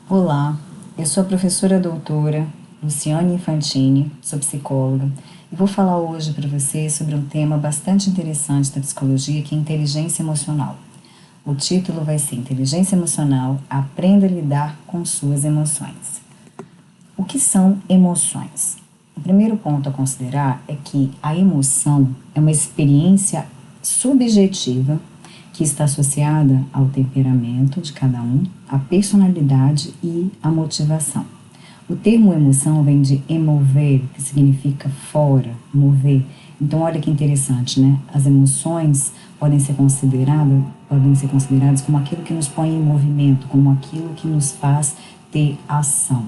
Olá, eu sou a professora doutora Luciane Infantini, sou psicóloga e vou falar hoje para você sobre um tema bastante interessante da psicologia, que é inteligência emocional. O título vai ser Inteligência Emocional, aprenda a lidar com suas emoções. O que são emoções? O primeiro ponto a considerar é que a emoção é uma experiência subjetiva que está associada ao temperamento de cada um, à personalidade e à motivação. O termo emoção vem de emover, que significa fora, mover. Então, olha que interessante, né? As emoções podem ser consideradas como aquilo que nos põe em movimento, como aquilo que nos faz ter ação.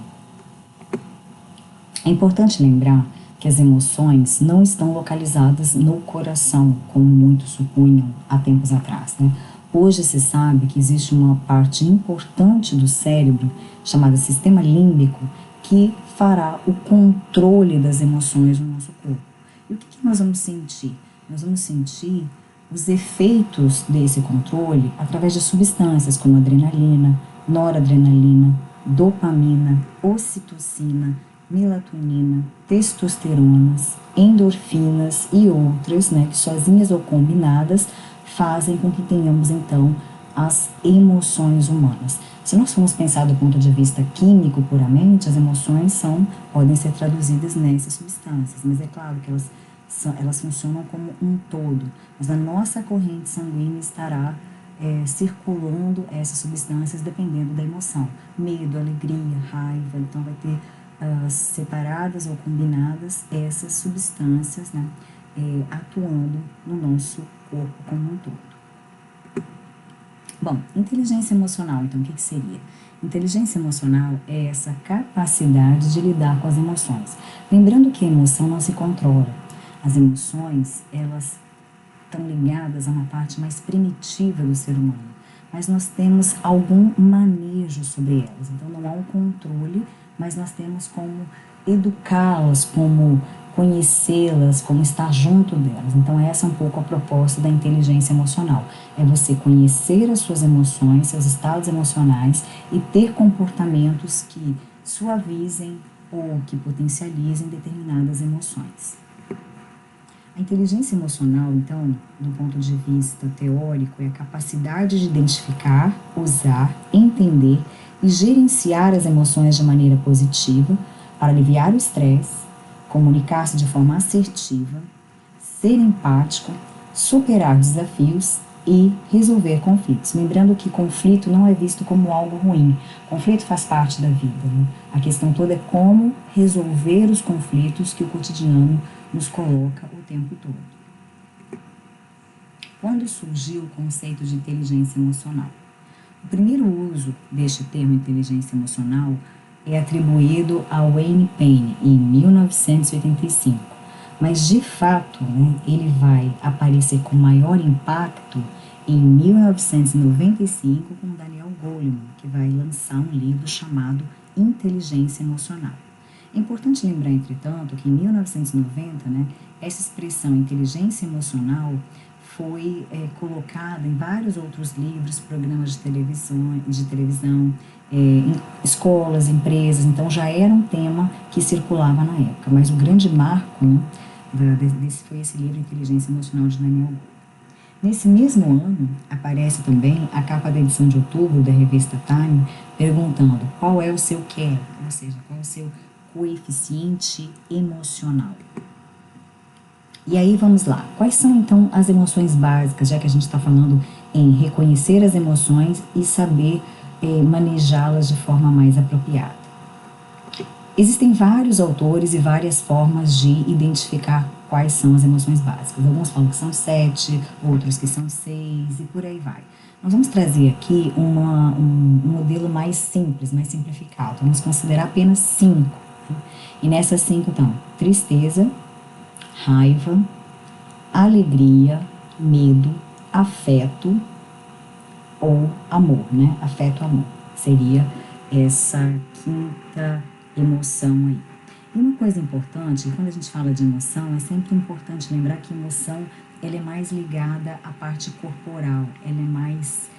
É importante lembrar que as emoções não estão localizadas no coração, como muitos supunham há tempos atrás, né? Hoje se sabe que existe uma parte importante do cérebro, chamada sistema límbico, que fará o controle das emoções no nosso corpo. E o que nós vamos sentir? Nós vamos sentir os efeitos desse controle através de substâncias como adrenalina, noradrenalina, dopamina, ocitocina, melatonina, testosteronas, endorfinas e outras, né, que sozinhas ou combinadas fazem com que tenhamos então as emoções humanas. Se nós formos pensar do ponto de vista químico puramente, as emoções podem ser traduzidas nessas substâncias, mas é claro que elas funcionam como um todo, mas a nossa corrente sanguínea estará circulando essas substâncias dependendo da emoção. Medo, alegria, raiva, então vai ter separadas ou combinadas essas substâncias, né, atuando no nosso corpo como um todo. Bom, inteligência emocional, então, o que seria? Inteligência emocional é essa capacidade de lidar com as emoções. Lembrando que a emoção não se controla. As emoções, elas estão ligadas a uma parte mais primitiva do ser humano, mas nós temos algum manejo sobre elas. Então, não há um controle, mas nós temos como educá-las, como conhecê-las, como estar junto delas. Então, essa é um pouco a proposta da inteligência emocional. É você conhecer as suas emoções, seus estados emocionais e ter comportamentos que suavizem ou que potencializem determinadas emoções. A inteligência emocional, então, do ponto de vista teórico, é a capacidade de identificar, usar, entender e gerenciar as emoções de maneira positiva para aliviar o estresse, comunicar-se de forma assertiva, ser empático, superar desafios e resolver conflitos. Lembrando que conflito não é visto como algo ruim. Conflito faz parte da vida, né? A questão toda é como resolver os conflitos que o cotidiano nos coloca o tempo todo. Quando surgiu o conceito de inteligência emocional? O primeiro uso deste termo inteligência emocional é atribuído a Wayne Payne em 1985, mas de fato, né, ele vai aparecer com maior impacto em 1995 com Daniel Goleman, que vai lançar um livro chamado Inteligência Emocional. É importante lembrar, entretanto, que em 1990, né, essa expressão inteligência emocional foi colocada em vários outros livros, programas de televisão, em escolas, empresas, então já era um tema que circulava na época, mas o grande marco, né, foi esse livro Inteligência Emocional de Daniel Goleman. Nesse mesmo ano, aparece também a capa da edição de outubro da revista Time, perguntando qual é o seu QE, ou seja, qual é o seu coeficiente emocional. E aí vamos lá, quais são então as emoções básicas, já que a gente está falando em reconhecer as emoções e saber manejá-las de forma mais apropriada. Existem vários autores e várias formas de identificar quais são as emoções básicas. Alguns falam que são 7, outros que são 6 e por aí vai. Nós vamos trazer aqui um modelo mais simples, mais simplificado. Vamos considerar apenas 5. Né? E nessas 5, então, tristeza, raiva, alegria, medo, afeto ou amor, né? Afeto, amor. Seria essa quinta emoção aí. E uma coisa importante, quando a gente fala de emoção, é sempre importante lembrar que emoção, ela é mais ligada à parte corporal, ela é mais,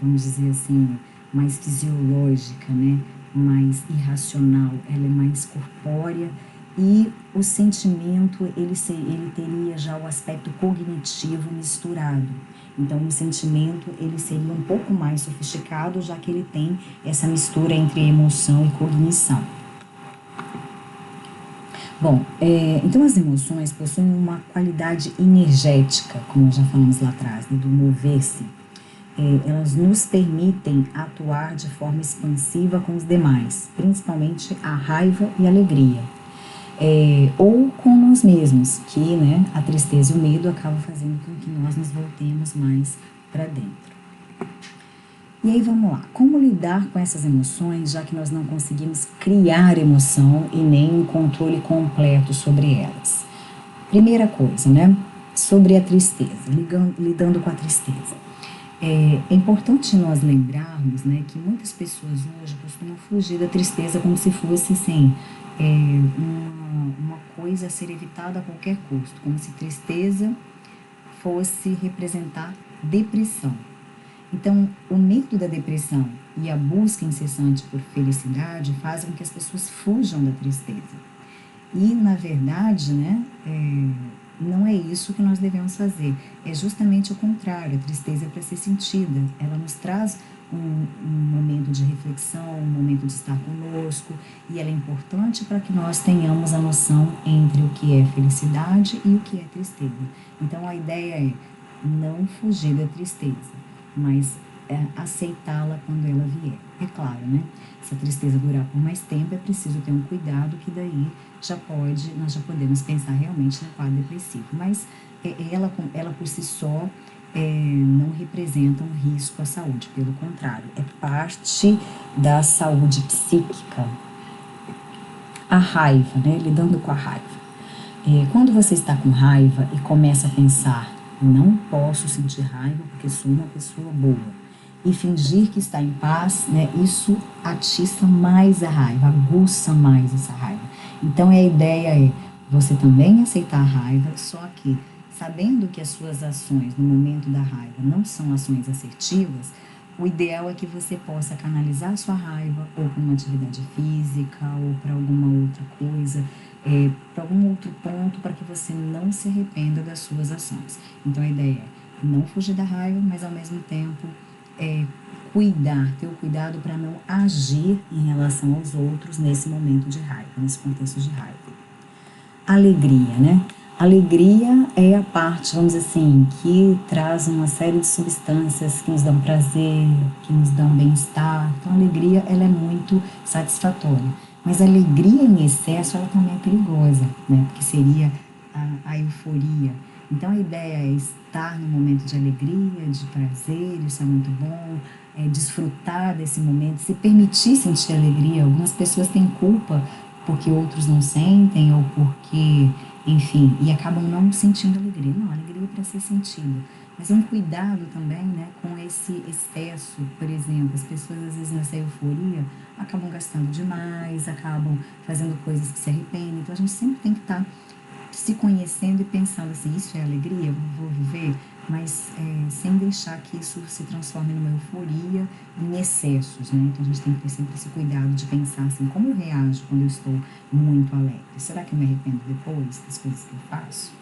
vamos dizer assim, mais fisiológica, né? Mais irracional, ela é mais corpórea, e o sentimento, ele teria já o aspecto cognitivo misturado. Então, o sentimento, ele seria um pouco mais sofisticado, já que ele tem essa mistura entre emoção e cognição. Bom, então as emoções possuem uma qualidade energética, como já falamos lá atrás, né, do mover-se. Elas nos permitem atuar de forma expansiva com os demais, principalmente a raiva e a alegria. Ou com nós mesmos, que, né, a tristeza e o medo acabam fazendo com que nós nos voltemos mais para dentro. E aí vamos lá, como lidar com essas emoções, já que nós não conseguimos criar emoção e nem um controle completo sobre elas? Primeira coisa, né, sobre a tristeza, lidando com a tristeza. É importante nós lembrarmos, né, que muitas pessoas hoje costumam fugir da tristeza como se fosse, assim, uma coisa a ser evitada a qualquer custo, como se tristeza fosse representar depressão. Então, o medo da depressão e a busca incessante por felicidade fazem com que as pessoas fujam da tristeza. E, na verdade, né, não é isso que nós devemos fazer. É justamente o contrário. A tristeza é para ser sentida. Ela nos traz um momento de reflexão, um momento de estar conosco, e ela é importante para que nós tenhamos a noção entre o que é felicidade e o que é tristeza. Então, a ideia é não fugir da tristeza, mas aceitá-la quando ela vier. É claro, né? Se a tristeza durar por mais tempo, é preciso ter um cuidado, que daí nós já podemos pensar realmente no quadro depressivo. Mas ela por si só não representa um risco à saúde, pelo contrário, é parte da saúde psíquica. A raiva, né? Lidando com a raiva. Quando você está com raiva e começa a pensar, não posso sentir raiva porque sou uma pessoa boa, e fingir que está em paz, né, isso atiça mais a raiva, aguça mais essa raiva. Então, a ideia é você também aceitar a raiva, só que sabendo que as suas ações no momento da raiva não são ações assertivas, o ideal é que você possa canalizar a sua raiva ou para uma atividade física ou para alguma outra coisa, para algum outro ponto, para que você não se arrependa das suas ações. Então, a ideia é não fugir da raiva, mas ao mesmo tempo ter o cuidado para não agir em relação aos outros nesse momento de raiva, nesse contexto de raiva. Alegria, né? Alegria é a parte, vamos dizer assim, que traz uma série de substâncias que nos dão prazer, que nos dão bem-estar. Então, a alegria, ela é muito satisfatória. Mas a alegria em excesso, ela também é perigosa, né? Porque seria a euforia. Então, a ideia é estar no momento de alegria, de prazer, isso é muito bom, desfrutar desse momento, se permitir sentir alegria. Algumas pessoas têm culpa porque outros não sentem, ou porque, enfim, e acabam não sentindo alegria. Não, a alegria é para ser sentida. Mas um cuidado também, né, com esse excesso. Por exemplo, as pessoas, às vezes, nessa euforia, acabam gastando demais, acabam fazendo coisas que se arrependem. Então, a gente sempre tem que estar se conhecendo e pensando assim, isso é alegria, eu vou viver, mas sem deixar que isso se transforme numa euforia, em excessos, né? Então a gente tem que ter sempre esse cuidado de pensar assim, como eu reajo quando eu estou muito alegre? Será que eu me arrependo depois das coisas que eu faço?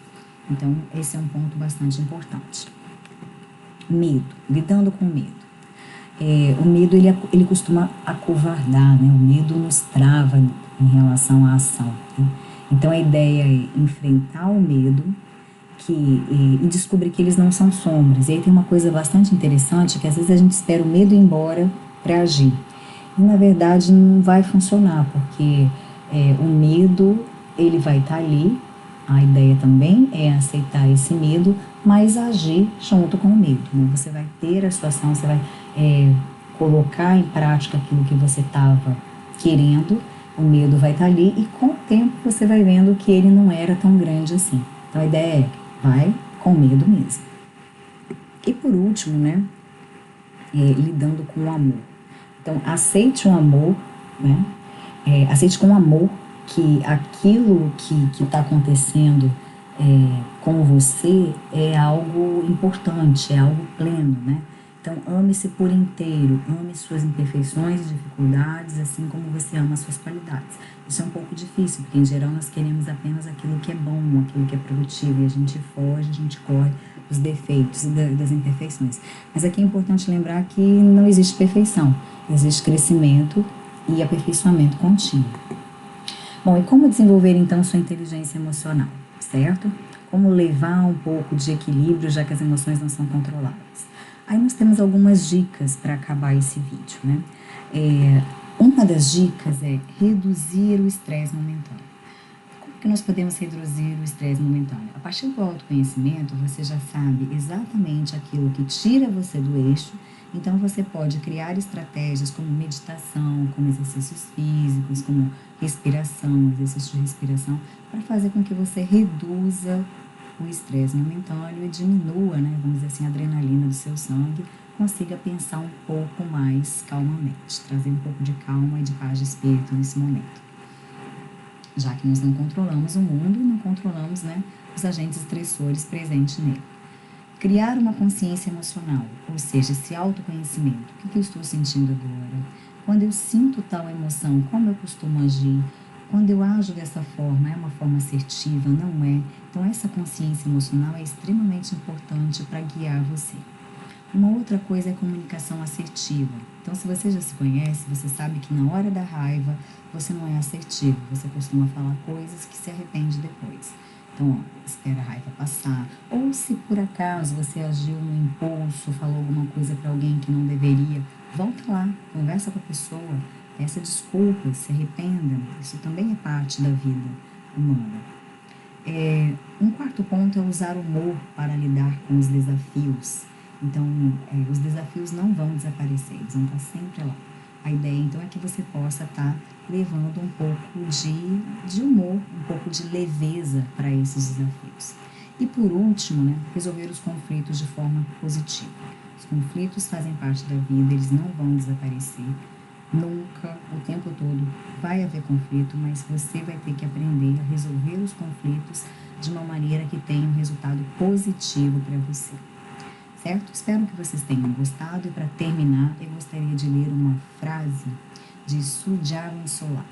Então esse é um ponto bastante importante. Medo, lidando com o medo. O medo, ele costuma acovardar, né? O medo nos trava em relação à ação, né? Então, a ideia é enfrentar o medo e descobrir que eles não são sombras. E aí tem uma coisa bastante interessante, que às vezes a gente espera o medo ir embora para agir. E, na verdade, não vai funcionar, porque o medo, ele vai estar ali. A ideia também é aceitar esse medo, mas agir junto com o medo, né? Você vai ter a situação, você vai colocar em prática aquilo que você estava querendo. O medo vai estar ali e com o tempo você vai vendo que ele não era tão grande assim. Então a ideia é, vai com medo mesmo. E por último, né, lidando com o amor. Então aceite o amor, né, aceite com amor que aquilo que está acontecendo com você é algo importante, é algo pleno, né. Então, ame-se por inteiro, ame suas imperfeições e dificuldades, assim como você ama suas qualidades. Isso é um pouco difícil, porque em geral nós queremos apenas aquilo que é bom, aquilo que é produtivo, e a gente foge, a gente corre dos defeitos e das imperfeições. Mas aqui é importante lembrar que não existe perfeição, existe crescimento e aperfeiçoamento contínuo. Bom, e como desenvolver então sua inteligência emocional, certo? Como levar um pouco de equilíbrio, já que as emoções não são controladas? Aí nós temos algumas dicas para acabar esse vídeo, né? Uma das dicas é reduzir o estresse momentâneo. Como que nós podemos reduzir o estresse momentâneo? A partir do autoconhecimento, você já sabe exatamente aquilo que tira você do eixo, então você pode criar estratégias como meditação, como exercícios físicos, como respiração, exercício de respiração, para fazer com que você reduza o estresse momentâneo e diminua, né, vamos dizer assim, a adrenalina do seu sangue, consiga pensar um pouco mais calmamente, trazer um pouco de calma e de paz de espírito nesse momento. Já que nós não controlamos o mundo e não controlamos, né, os agentes estressores presentes nele. Criar uma consciência emocional, ou seja, esse autoconhecimento. O que eu estou sentindo agora? Quando eu sinto tal emoção, como eu costumo agir? Quando eu ajo dessa forma, é uma forma assertiva? Não é? Então, essa consciência emocional é extremamente importante para guiar você. Uma outra coisa é a comunicação assertiva. Então, se você já se conhece, você sabe que na hora da raiva você não é assertivo, você costuma falar coisas que se arrepende depois. Então, ó, espera a raiva passar. Ou se por acaso você agiu no impulso, falou alguma coisa para alguém que não deveria, volta lá, conversa com a pessoa, peça desculpas, se arrependa. Isso também é parte da vida humana. Um quarto ponto é usar o humor para lidar com os desafios. Então, os desafios não vão desaparecer, eles vão estar sempre lá. A ideia, então, é que você possa estar levando um pouco de humor, um pouco de leveza para esses desafios. E, por último, né, resolver os conflitos de forma positiva. Os conflitos fazem parte da vida, eles não vão desaparecer. Nunca, o tempo todo, vai haver conflito, mas você vai ter que aprender a resolver os conflitos de uma maneira que tenha um resultado positivo para você. Certo? Espero que vocês tenham gostado e para terminar eu gostaria de ler uma frase de Sujavan Solar.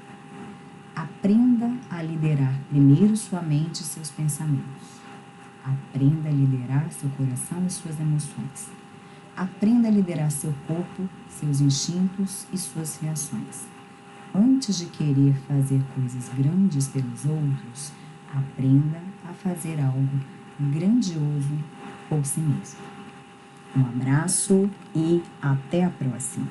Aprenda a liderar primeiro sua mente e seus pensamentos. Aprenda a liderar seu coração e suas emoções. Aprenda a liderar seu corpo, seus instintos e suas reações. Antes de querer fazer coisas grandes pelos outros, aprenda a fazer algo grandioso por si mesmo. Um abraço e até a próxima!